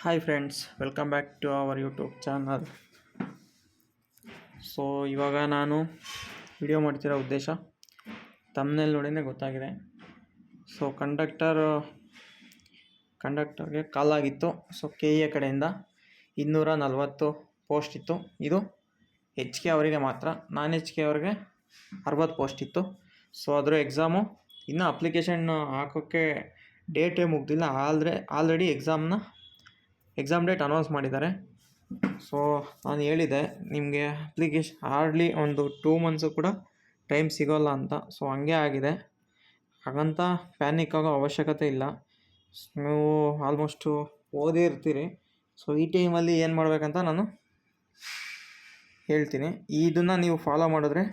Hi friends, welcome back to our YouTube channel. So ಇವಾಗ ನಾನು video ಮಾಡ್ತಿರೋ ಉದ್ದೇಶ ತಮ್ಮನೇಲಿ ನೋಡಿನೇ ಗೊತ್ತಾಗಿದೆ. ಸೊ ಕಂಡಕ್ಟರ್ಗೆ ಕಾಲ್ ಆಗಿತ್ತು. ಸೊ KA ಕಡೆಯಿಂದ 240 ಪೋಸ್ಟ್ ಇತ್ತು. ಇದು HK ಅವರಿಗೆ ಮಾತ್ರ, ನಾನ್ HK ಅವ್ರಿಗೆ 60 ಪೋಸ್ಟ್ ಇತ್ತು. ಸೊ ಅದರ ಎಕ್ಸಾಮು ಇನ್ನೂ ಅಪ್ಲಿಕೇಶನ್ ಹಾಕೋಕ್ಕೆ ಡೇಟೇ ಮುಗ್ದಿಲ್ಲ. ಆಲ್ರೆಡಿ ಎಕ್ಸಾಮ್ ಡೇಟ್ ಅನೌನ್ಸ್ ಮಾಡಿದ್ದಾರೆ. ಸೊ ನಾನು ಹೇಳಿದೆ ನಿಮಗೆ ಅಪ್ಲಿಕೇಶನ್ ಹಾರ್ಡ್ಲಿ ಒಂದು 2 ಮಂತ್ಸು ಕೂಡ ಟೈಮ್ ಸಿಗೋಲ್ಲ ಅಂತ. ಸೊ ಹಂಗೆ ಆಗಿದೆ. ಹಾಗಂತ ಪ್ಯಾನಿಕ್ ಆಗೋ ಅವಶ್ಯಕತೆ ಇಲ್ಲ. ನೀವು ಆಲ್ಮೋಸ್ಟು ಓದಿರ್ತೀರಿ. ಸೊ ಈ ಟೈಮಲ್ಲಿ ಏನು ಮಾಡಬೇಕಂತ ನಾನು ಹೇಳ್ತೀನಿ. ಇದನ್ನು ನೀವು ಫಾಲೋ ಮಾಡಿದ್ರೆ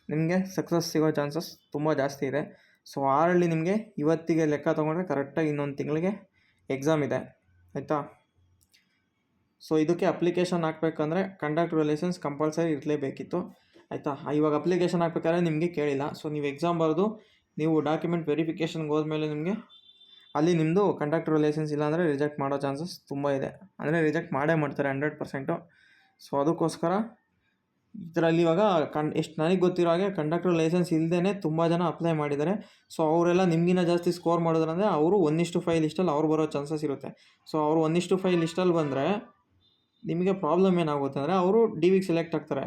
ನಿಮಗೆ ಸಕ್ಸಸ್ ಸಿಗೋ ಚಾನ್ಸಸ್ ತುಂಬ ಜಾಸ್ತಿ ಇದೆ. ಸೊ ಹಾರ್ಡ್ಲಿ ನಿಮಗೆ ಇವತ್ತಿಗೆ ಲೆಕ್ಕ ತೊಗೊಂಡ್ರೆ ಕರೆಕ್ಟಾಗಿ ಇನ್ನೊಂದು ತಿಂಗಳಿಗೆ ಎಕ್ಸಾಮ್ ಇದೆ, ಆಯಿತಾ. ಸೊ ಇದಕ್ಕೆ ಅಪ್ಲಿಕೇಶನ್ ಹಾಕಬೇಕಂದ್ರೆ ಕಂಡಕ್ಟರ್ ಲೈಸೆನ್ಸ್ ಕಂಪಲ್ಸರಿ ಇರಲೇಬೇಕಿತ್ತು, ಆಯಿತಾ. ಇವಾಗ ಅಪ್ಲಿಕೇಶನ್ ಹಾಕ್ಬೇಕಾದ್ರೆ ನಿಮಗೆ ಕೇಳಿಲ್ಲ. ಸೊ ನೀವು ಎಕ್ಸಾಮ್ ಬರೆದು ನೀವು ಡಾಕ್ಯುಮೆಂಟ್ ವೆರಿಫಿಕೇಷನ್ಗೆ ಹೋದ್ಮೇಲೆ ನಿಮಗೆ ಅಲ್ಲಿ ನಿಮ್ಮದು ಕಂಡಕ್ಟರ್ ಲೈಸೆನ್ಸ್ ಇಲ್ಲಾಂದರೆ ರಿಜೆಕ್ಟ್ ಮಾಡೋ ಚಾನ್ಸಸ್ ತುಂಬ ಇದೆ. ಅಂದರೆ ರಿಜೆಕ್ಟ್ ಮಾಡೇ ಮಾಡ್ತಾರೆ 100%. ಸೊ ಅದಕ್ಕೋಸ್ಕರ ಇದರಲ್ಲಿ ಇವಾಗ ಎಷ್ಟು ನನಗೆ ಗೊತ್ತಿರೋ ಹಾಗೆ ಕಂಡಕ್ಟರ್ ಲೈಸೆನ್ಸ್ ಇಲ್ಲದೇ ತುಂಬ ಜನ ಅಪ್ಲೈ ಮಾಡಿದ್ದಾರೆ. ಸೊ ಅವರೆಲ್ಲ ನಿಮಗಿನ್ನ ಜಾಸ್ತಿ ಸ್ಕೋರ್ ಮಾಡಿದ್ರಂದರೆ ಅವರು 1:5 ಲಿಸ್ಟಲ್ಲಿ ಅವ್ರು ಬರೋ ಚಾನ್ಸಸ್ ಇರುತ್ತೆ. ಸೊ ಅವರು 1:5 ಲಿಸ್ಟಲ್ಲಿ ಬಂದರೆ ನಿಮಗೆ ಪ್ರಾಬ್ಲಮ್ ಏನಾಗುತ್ತೆ ಅಂದರೆ ಅವರು DVಗೆ ಸೆಲೆಕ್ಟ್ ಆಗ್ತಾರೆ.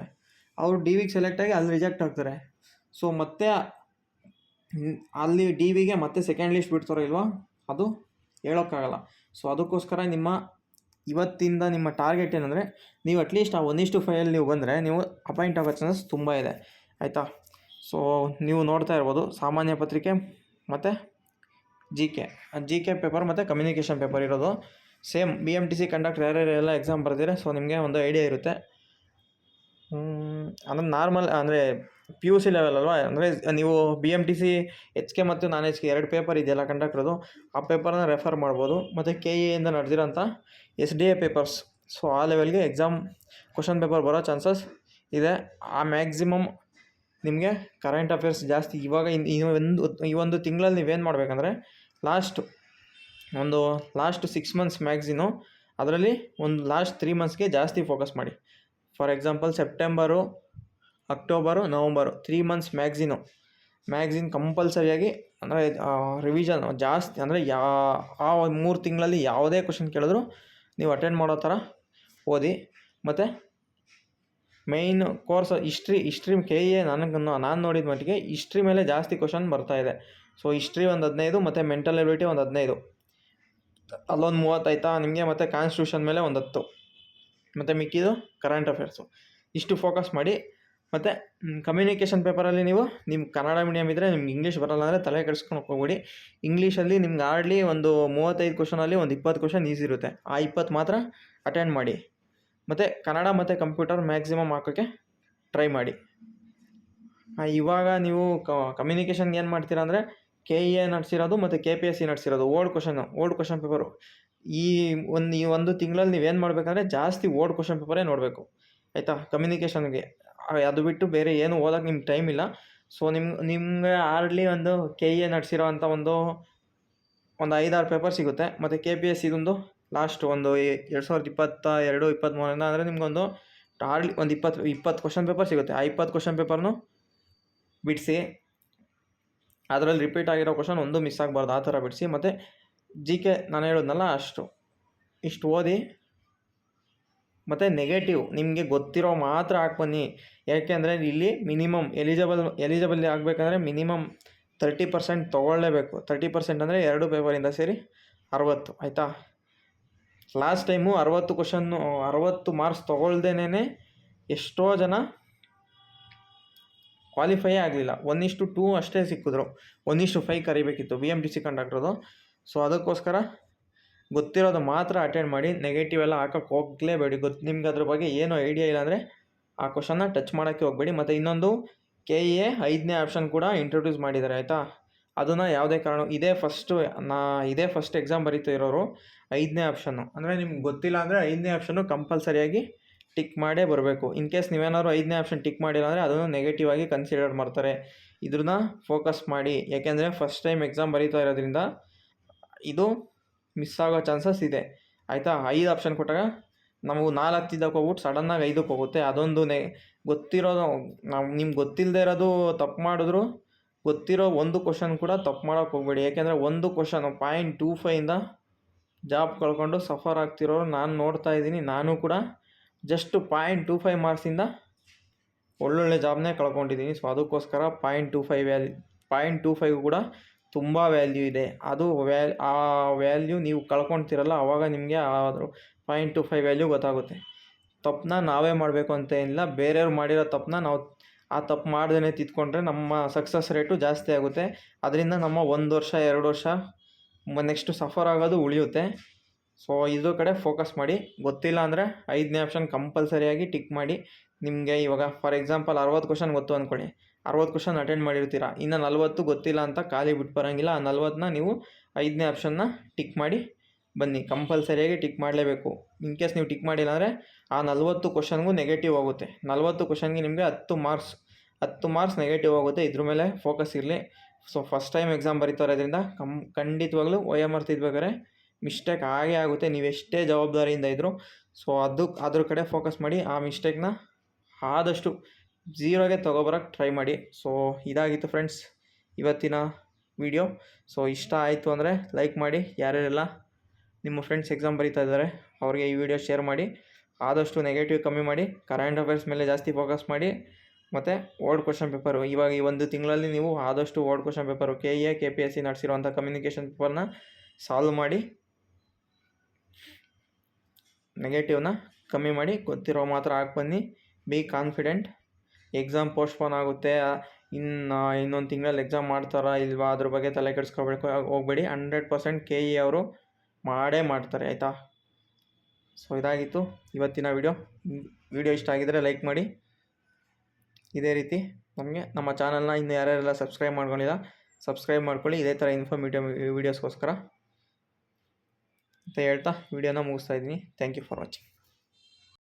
ಅವರು DVಗೆ ಸೆಲೆಕ್ಟ್ ಆಗಿ ಅಲ್ಲಿ ರಿಜೆಕ್ಟ್ ಆಗ್ತಾರೆ. ಸೊ ಮತ್ತೆ ಅಲ್ಲಿ DVಗೆ ಮತ್ತೆ ಸೆಕೆಂಡ್ ಲಿಸ್ಟ್ ಬಿಡ್ತಾರೋ ಇಲ್ವಾ ಅದು ಹೇಳೋಕ್ಕಾಗಲ್ಲ. ಸೊ ಅದಕ್ಕೋಸ್ಕರ ಇವತ್ತಿಂದ ನಿಮ್ಮ ಟಾರ್ಗೆಟ್ ಏನಂದರೆ ನೀವು ಅಟ್ಲೀಸ್ಟ್ ಆ 1:5 ನೀವು ಬಂದರೆ ನೀವು ಅಪಾಯಿಂಟ್ ಆಗೋ ಚಾನ್ಸಸ್ ತುಂಬ ಇದೆ, ಆಯಿತಾ. ಸೊ ನೀವು ನೋಡ್ತಾ ಇರ್ಬೋದು, ಸಾಮಾನ್ಯ ಪತ್ರಿಕೆ ಮತ್ತು GK ಪೇಪರ್ ಮತ್ತು ಕಮ್ಯುನಿಕೇಷನ್ ಪೇಪರ್ ಇರೋದು ಸೇಮ್. BMTC ಕಂಡಕ್ಟರ್ ಯಾರ್ಯಾರೆಲ್ಲ ಎಕ್ಸಾಮ್ ಬರ್ದಿರೆ ಸೊ ನಿಮಗೆ ಒಂದು ಐಡಿಯಾ ಇರುತ್ತೆ. ಅಂದರೆ ನಾರ್ಮಲ್ ಅಂದರೆ PUC ಲೆವೆಲ್ ಅಲ್ವಾ. ಅಂದರೆ ನೀವು BMTC HK ಮತ್ತು ನಾನ್ HK 2 ಪೇಪರ್ ಇದೆಯಲ್ಲ ಕಂಡಕ್ಟ್ರದು, ಆ ಪೇಪರ್ನ ರೆಫರ್ ಮಾಡ್ಬೋದು. ಮತ್ತು KA ನಡೆದಿರೋಂಥ SDA ಪೇಪರ್ಸ್, ಸೊ ಆ ಲೆವೆಲ್ಗೆ ಎಕ್ಸಾಮ್ ಕ್ವಶನ್ ಪೇಪರ್ ಬರೋ ಚಾನ್ಸಸ್ ಇದೆ. ಆ ಮ್ಯಾಕ್ಸಿಮಮ್ ನಿಮಗೆ ಕರೆಂಟ್ ಅಫೇರ್ಸ್ ಜಾಸ್ತಿ ಇವಾಗ ಈ ಒಂದು ತಿಂಗಳಲ್ಲಿ ನೀವೇನು ಮಾಡಬೇಕಂದ್ರೆ ಲಾಸ್ಟ್ 6 ಮಂತ್ಸ್ ಮ್ಯಾಗ್ಝಿನು, ಅದರಲ್ಲಿ ಒಂದು ಲಾಸ್ಟ್ 3 ಮಂತ್ಸ್ಗೆ ಜಾಸ್ತಿ ಫೋಕಸ್ ಮಾಡಿ. For example September, October, November 3 months magazine ಕಂಪಲ್ಸರಿಯಾಗಿ ಅಂದರೆ ರಿವಿಷನ್ ಜಾಸ್ತಿ. ಅಂದರೆ ಆ 3 ತಿಂಗಳಲ್ಲಿ ಯಾವುದೇ ಕ್ವಶನ್ ಕೇಳಿದ್ರು ನೀವು ಅಟೆಂಡ್ ಮಾಡೋ ಥರ ಓದಿ. ಮತ್ತು ಮೇಯ್ನ್ ಕೋರ್ಸ್ ಹಿಸ್ಟ್ರಿ KA ನಾನು ನೋಡಿದ ಮಟ್ಟಿಗೆ ಹಿಸ್ಟ್ರಿ ಮೇಲೆ ಜಾಸ್ತಿ ಕ್ವಶನ್ ಬರ್ತಾಯಿದೆ. ಸೊ ಹಿಸ್ಟ್ರಿ ಒಂದು 15 ಮತ್ತು ಮೆಂಟಲ್ ಎಬಿಲಿಟಿ ಒಂದು 15, ಅಲ್ಲೊಂದು 30 ಆಯಿತಾ ನಿಮಗೆ. ಮತ್ತು ಕಾನ್ಸ್ಟಿಟ್ಯೂಷನ್ ಮೇಲೆ ಒಂದು 10, ಮತ್ತು ಮಿಕ್ಕಿದು ಕರೆಂಟ್ ಅಫೇರ್ಸು. ಇಷ್ಟು ಫೋಕಸ್ ಮಾಡಿ. ಮತ್ತು ಕಮ್ಯುನಿಕೇಷನ್ ಪೇಪರಲ್ಲಿ ನಿಮ್ಮ ಕನ್ನಡ ಮೀಡಿಯಮ್ ಇದ್ದರೆ ನಿಮ್ಗೆ ಇಂಗ್ಲೀಷ್ ಬರೋಲ್ಲ ಅಂದರೆ ತಲೆ ಕೆಡಿಸ್ಕೊಂಡು ಹೋಗ್ಬೇಡಿ. ಇಂಗ್ಲೀಷಲ್ಲಿ ನಿಮ್ಗೆ ಹಾರ್ಡ್ಲಿ ಒಂದು 35 ಕ್ವಶನಲ್ಲಿ ಒಂದು 20 ಕ್ವಶನ್ ಈಸಿ ಇರುತ್ತೆ. ಆ 20 ಮಾತ್ರ ಅಟೆಂಡ್ ಮಾಡಿ. ಮತ್ತು ಕನ್ನಡ ಮತ್ತು ಕಂಪ್ಯೂಟರ್ ಮ್ಯಾಕ್ಸಿಮಮ್ ಹಾಕೋಕ್ಕೆ ಟ್ರೈ ಮಾಡಿ. ಇವಾಗ ನೀವು ಕಮ್ಯುನಿಕೇಷನ್ಗೆ ಏನು ಮಾಡ್ತೀರಾ ಅಂದರೆ KA ನಡೆಸಿರೋದು ಮತ್ತು KPSC ನಡೆಸಿರೋದು ಓಲ್ಡ್ ಕ್ವಶನ್ ಪೇಪರು. ಈ ಒಂದು ತಿಂಗಳಲ್ಲಿ ನೀವೇನು ಮಾಡಬೇಕಂದ್ರೆ ಜಾಸ್ತಿ ಓಲ್ಡ್ ಕ್ವಶನ್ ಪೇಪರೇ ನೋಡಬೇಕು, ಆಯಿತಾ. ಕಮ್ಯುನಿಕೇಷನ್ಗೆ ಅದು ಬಿಟ್ಟು ಬೇರೆ ಏನು ಓದೋಕ್ಕೆ ನಿಮ್ಗೆ ಟೈಮ್ ಇಲ್ಲ. ಸೊ ನಿಮಗೆ ಹಾರ್ಡ್ಲಿ ಒಂದು KA ನಡೆಸಿರೋ ಅಂಥ ಒಂದು 5-6 ಪೇಪರ್ ಸಿಗುತ್ತೆ. ಮತ್ತು KPSC ಇದೊಂದು ಲಾಸ್ಟ್ ಒಂದು 2022-23 ಅಂದರೆ ನಿಮಗೊಂದು ಹಾರ್ಡ್ಲಿ ಒಂದು 20 ಕ್ವಶನ್ ಪೇಪರ್ ಸಿಗುತ್ತೆ. ಆ 20 ಕ್ವಶನ್ ಪೇಪರ್ನು ಬಿಡಿಸಿ, ಅದರಲ್ಲಿ ರಿಪೀಟ್ ಆಗಿರೋ ಕ್ವಶನ್ ಒಂದು ಮಿಸ್ ಆಗಬಾರ್ದು, ಆ ಥರ ಬಿಡಿಸಿ. ಮತ್ತು GK ನಾನು ಹೇಳೋದ್ನಲ್ಲ ಇಷ್ಟು ಓದಿ. ಮತ್ತು ನೆಗೆಟಿವ್ ನಿಮಗೆ ಗೊತ್ತಿರೋ ಮಾತ್ರ ಹಾಕ್ಬನ್ನಿ. ಯಾಕೆಂದರೆ ಇಲ್ಲಿ ಮಿನಿಮಮ್ ಎಲಿಜಿಬಲ್ ಆಗಬೇಕಂದ್ರೆ ಮಿನಿಮಮ್ 30% ತೊಗೊಳ್ಳೇಬೇಕು. 30% ಅಂದರೆ 2 ಪೇಪರಿಂದ ಸೇರಿ 60, ಆಯಿತಾ. ಲಾಸ್ಟ್ ಟೈಮು 60 ಮಾರ್ಕ್ಸ್ ತೊಗೊಳ್ದೇನೆ ಎಷ್ಟೋ ಜನ ಕ್ವಾಲಿಫೈ ಆಗಲಿಲ್ಲ. 1:2 ಅಷ್ಟೇ ಸಿಕ್ಕಿದ್ರು, 1:5 ಕರಿಬೇಕಿತ್ತು BMTC ಕಂಡಕ್ಟ್ರದು. ಸೊ ಅದಕ್ಕೋಸ್ಕರ ಗೊತ್ತಿರೋದು ಮಾತ್ರ ಅಟೆಂಡ್ ಮಾಡಿ. ನೆಗೆಟಿವ್ ಎಲ್ಲ ಹಾಕೋಕ್ಕೆ ಹೋಗಲೇಬೇಡಿ. ನಿಮ್ಗೆ ಅದ್ರ ಬಗ್ಗೆ ಏನೂ ಐಡಿಯಾ ಇಲ್ಲ ಅಂದರೆ ಆ ಕ್ವಶನ್ನ ಟಚ್ ಮಾಡೋಕ್ಕೆ ಹೋಗಬೇಡಿ. ಮತ್ತು ಇನ್ನೊಂದು KA 5ನೇ ಆಪ್ಷನ್ ಕೂಡ ಇಂಟ್ರೊಡ್ಯೂಸ್ ಮಾಡಿದ್ದಾರೆ, ಆಯಿತಾ. ಅದನ್ನು ಯಾವುದೇ ಕಾರಣ ಇದೇ ಫಸ್ಟ್ ಎಕ್ಸಾಮ್ ಬರೀತಾ ಇರೋರು 5ನೇ ಆಪ್ಷನ್ನು ಅಂದರೆ ನಿಮ್ಗೆ ಗೊತ್ತಿಲ್ಲ ಅಂದರೆ 5ನೇ ಆಪ್ಷನ್ನು ಕಂಪಲ್ಸರಿಯಾಗಿ ಟಿಕ್ ಮಾಡೇ ಬರಬೇಕು. ಇನ್ ಕೇಸ್ ನೀವೇನಾದ್ರು 5ನೇ ಆಪ್ಷನ್ ಟಿಕ್ ಮಾಡಿಲ್ಲ ಅಂದರೆ ಅದನ್ನು ನೆಗೆಟಿವ್ ಆಗಿ ಕನ್ಸಿಡರ್ ಮಾಡ್ತಾರೆ. ಇದನ್ನ ಫೋಕಸ್ ಮಾಡಿ. ಯಾಕೆಂದರೆ ಫಸ್ಟ್ ಟೈಮ್ ಎಕ್ಸಾಮ್ ಬರೀತಾ ಇರೋದ್ರಿಂದ ಇದು ಮಿಸ್ ಆಗೋ ಚಾನ್ಸಸ್ ಇದೆ. ಆಯಿತಾ. 5 ಆಪ್ಷನ್ ಕೊಟ್ಟಾಗ ನಾವು 4 ತಿದ್ದಕ್ಕೆ ಹೋಗ್ಬಿಟ್ಟು ಸಡನ್ನಾಗಿ 5ಕ್ಕೆ ಹೋಗುತ್ತೆ. ಅದೊಂದು ಗೊತ್ತಿರೋದು ನಾವು ನಿಮ್ಗೆ ಗೊತ್ತಿಲ್ಲದೆ ಇರೋದು ತಪ್ಪು ಮಾಡಿದ್ರು ಗೊತ್ತಿರೋ ಒಂದು ಕ್ವಶನ್ ಕೂಡ ತಪ್ಪು ಮಾಡೋಕ್ಕೆ ಹೋಗ್ಬೇಡಿ. ಯಾಕೆಂದರೆ ಒಂದು ಕ್ವಶನ್ 0.25ಇಂದ ಜಾಬ್ ಕಳ್ಕೊಂಡು ಸಫರ್ ಆಗ್ತಿರೋರು ನಾನು ನೋಡ್ತಾ ಇದ್ದೀನಿ. ನಾನು ಕೂಡ ಜಸ್ಟ್ 0.25 ಮಾರ್ಕ್ಸಿಂದ ಒಳ್ಳೊಳ್ಳೆ ಜಾಬ್ನೇ ಕಳ್ಕೊಂಡಿದ್ದೀನಿ. ಸೊ ಅದಕ್ಕೋಸ್ಕರ 0.25 ಕೂಡ ತುಂಬ ವ್ಯಾಲ್ಯೂ ಇದೆ. ಅದು ಆ ವ್ಯಾಲ್ಯೂ ನೀವು ಕಳ್ಕೊಳ್ತಿರಲ್ಲ, ಆವಾಗ ನಿಮಗೆ ಆದರೂ 0.25 ವ್ಯಾಲ್ಯೂ ಗೊತ್ತಾಗುತ್ತೆ. ತಪ್ಪನ್ನ ನಾವೇ ಮಾಡಬೇಕು ಅಂತ ಏನಿಲ್ಲ, ಬೇರೆಯವ್ರು ಮಾಡಿರೋ ತಪ್ಪನ್ನ ನಾವು ಆ ತಪ್ಪು ಮಾಡ್ದೇ ತಿದ್ಕೊಂಡ್ರೆ ನಮ್ಮ ಸಕ್ಸಸ್ ರೇಟು ಜಾಸ್ತಿ ಆಗುತ್ತೆ. ಅದರಿಂದ ನಮ್ಮ 1 ವರ್ಷ 2 ವರ್ಷ ನೆಕ್ಸ್ಟು ಸಫರ್ ಆಗೋದು ಉಳಿಯುತ್ತೆ. ಸೊ ಇದ್ರ ಕಡೆ ಫೋಕಸ್ ಮಾಡಿ. ಗೊತ್ತಿಲ್ಲ ಅಂದರೆ 5ನೇ ಆಪ್ಷನ್ ಕಂಪಲ್ಸರಿಯಾಗಿ ಟಿಕ್ ಮಾಡಿ. ನಿಮಗೆ ಇವಾಗ ಫಾರ್ ಎಕ್ಸಾಂಪಲ್ 60 ಕ್ವಶನ್ ಗೊತ್ತು ಅಂದ್ಕೊಳ್ಳಿ, 60 ಕ್ವಶನ್ ಅಟೆಂಡ್ ಮಾಡಿರ್ತೀರ, ಇನ್ನು 40 ಗೊತ್ತಿಲ್ಲ ಅಂತ ಖಾಲಿ ಬಿಟ್ಟು ಬರೋಂಗಿಲ್ಲ. ಆ 40ನ ನೀವು 5ನೇ ಆಪ್ಷನ್ನ ಟಿಕ್ ಮಾಡಿ ಬನ್ನಿ. ಕಂಪಲ್ಸರಿಯಾಗಿ ಟಿಕ್ ಮಾಡಲೇಬೇಕು. ಇನ್ ಕೇಸ್ ನೀವು ಟಿಕ್ ಮಾಡಿಲ್ಲ ಅಂದರೆ ಆ 40 ಕ್ವಶನ್ಗೂ ನೆಗೆಟಿವ್ ಆಗುತ್ತೆ. 40 ಕ್ವಶನ್ಗೆ ನಿಮಗೆ 10 ಮಾರ್ಕ್ಸ್ ನೆಗೆಟಿವ್ ಆಗುತ್ತೆ. ಇದ್ರ ಮೇಲೆ ಫೋಕಸ್ ಇರಲಿ. ಸೊ ಫಸ್ಟ್ ಟೈಮ್ ಎಕ್ಸಾಮ್ ಬರೀತಾರೋದ್ರಿಂದ ಖಂಡಿತವಾಗ್ಲೂ OMR ತಿದ್ಬೇಕಾದ್ರೆ ಮಿಸ್ಟೇಕ್ ಆಗೇ ಆಗುತ್ತೆ, ನೀವೆಷ್ಟೇ ಜವಾಬ್ದಾರಿಯಿಂದ ಇದ್ದರು. ಸೊ ಅದ್ರ ಕಡೆ ಫೋಕಸ್ ಮಾಡಿ. ಆ ಮಿಸ್ಟೇಕ್ನ ಆದಷ್ಟು 0ಗೆ ತೊಗೊಬರೋಕ್ಕೆ ಟ್ರೈ ಮಾಡಿ. ಸೊ ಇದಾಗಿತ್ತು ಫ್ರೆಂಡ್ಸ್ ಇವತ್ತಿನ ವಿಡಿಯೋ. ಸೊ ಇಷ್ಟ ಆಯಿತು ಅಂದರೆ ಲೈಕ್ ಮಾಡಿ. ಯಾರ್ಯಾರೆಲ್ಲ ನಿಮ್ಮ ಫ್ರೆಂಡ್ಸ್ ಎಕ್ಸಾಮ್ ಬರೀತಾ ಇದ್ದಾರೆ ಅವ್ರಿಗೆ ಈ ವಿಡಿಯೋ ಶೇರ್ ಮಾಡಿ. ಆದಷ್ಟು ನೆಗೆಟಿವ್ ಕಮ್ಮಿ ಮಾಡಿ, ಕರೆಂಟ್ ಅಫೇರ್ಸ್ ಮೇಲೆ ಜಾಸ್ತಿ ಫೋಕಸ್ ಮಾಡಿ. ಮತ್ತು ವರ್ಡ್ ಕ್ವಶನ್ ಪೇಪರು ಇವಾಗ ಈ 1 ತಿಂಗಳಲ್ಲಿ ನೀವು ಆದಷ್ಟು word question paper KE KPSC ನಡೆಸಿರುವಂಥ ಕಮ್ಯುನಿಕೇಷನ್ ಪೇಪರ್ನ ಸಾಲ್ವ್ ಮಾಡಿ, ನೆಗೆಟಿವ್ನ ಕಮ್ಮಿ ಮಾಡಿ. ಗೊತ್ತಿರೋ ಮಾತ್ರ ಹಾಕಿ ಬನ್ನಿ. Be confident. ಎಕ್ಸಾಮ್ ಪೋಸ್ಟ್ಪೋನ್ ಆಗುತ್ತೆ, ಇನ್ನೊಂದು ತಿಂಗಳಲ್ಲಿ ಎಕ್ಸಾಮ್ ಮಾಡ್ತಾರಾ ಇಲ್ವಾ ಅದ್ರ ಬಗ್ಗೆ ತಲೆ ಕೆಡಿಸ್ಕೊಬೇಕು ಹೋಗಬೇಡಿ. 100% KE ಅವರು ಮಾಡೇ ಮಾಡ್ತಾರೆ, ಆಯಿತಾ. ಸೊ ಇದಾಗಿತ್ತು ಇವತ್ತಿನ ವಿಡಿಯೋ ಇಷ್ಟ ಆಗಿದ್ದರೆ ಲೈಕ್ ಮಾಡಿ. ಇದೇ ರೀತಿ ನಮ್ಮ ಚಾನಲ್ನ ಇನ್ನು ಯಾರ್ಯಾರೆಲ್ಲ ಸಬ್ಸ್ಕ್ರೈಬ್ ಮಾಡ್ಕೊಂಡಿಲ್ಲ ಸಬ್ಸ್ಕ್ರೈಬ್ ಮಾಡ್ಕೊಳ್ಳಿ, ಇದೇ ಥರ ಇನ್ಫಾರ್ಮೇಟಿವ್ ವೀಡಿಯೋಸ್ಗೋಸ್ಕರ ಅಂತ ಹೇಳ್ತಾ ವಿಡಿಯೋನ ಮುಗಿಸ್ತಾ ಇದ್ದೀನಿ. Thank you for watching.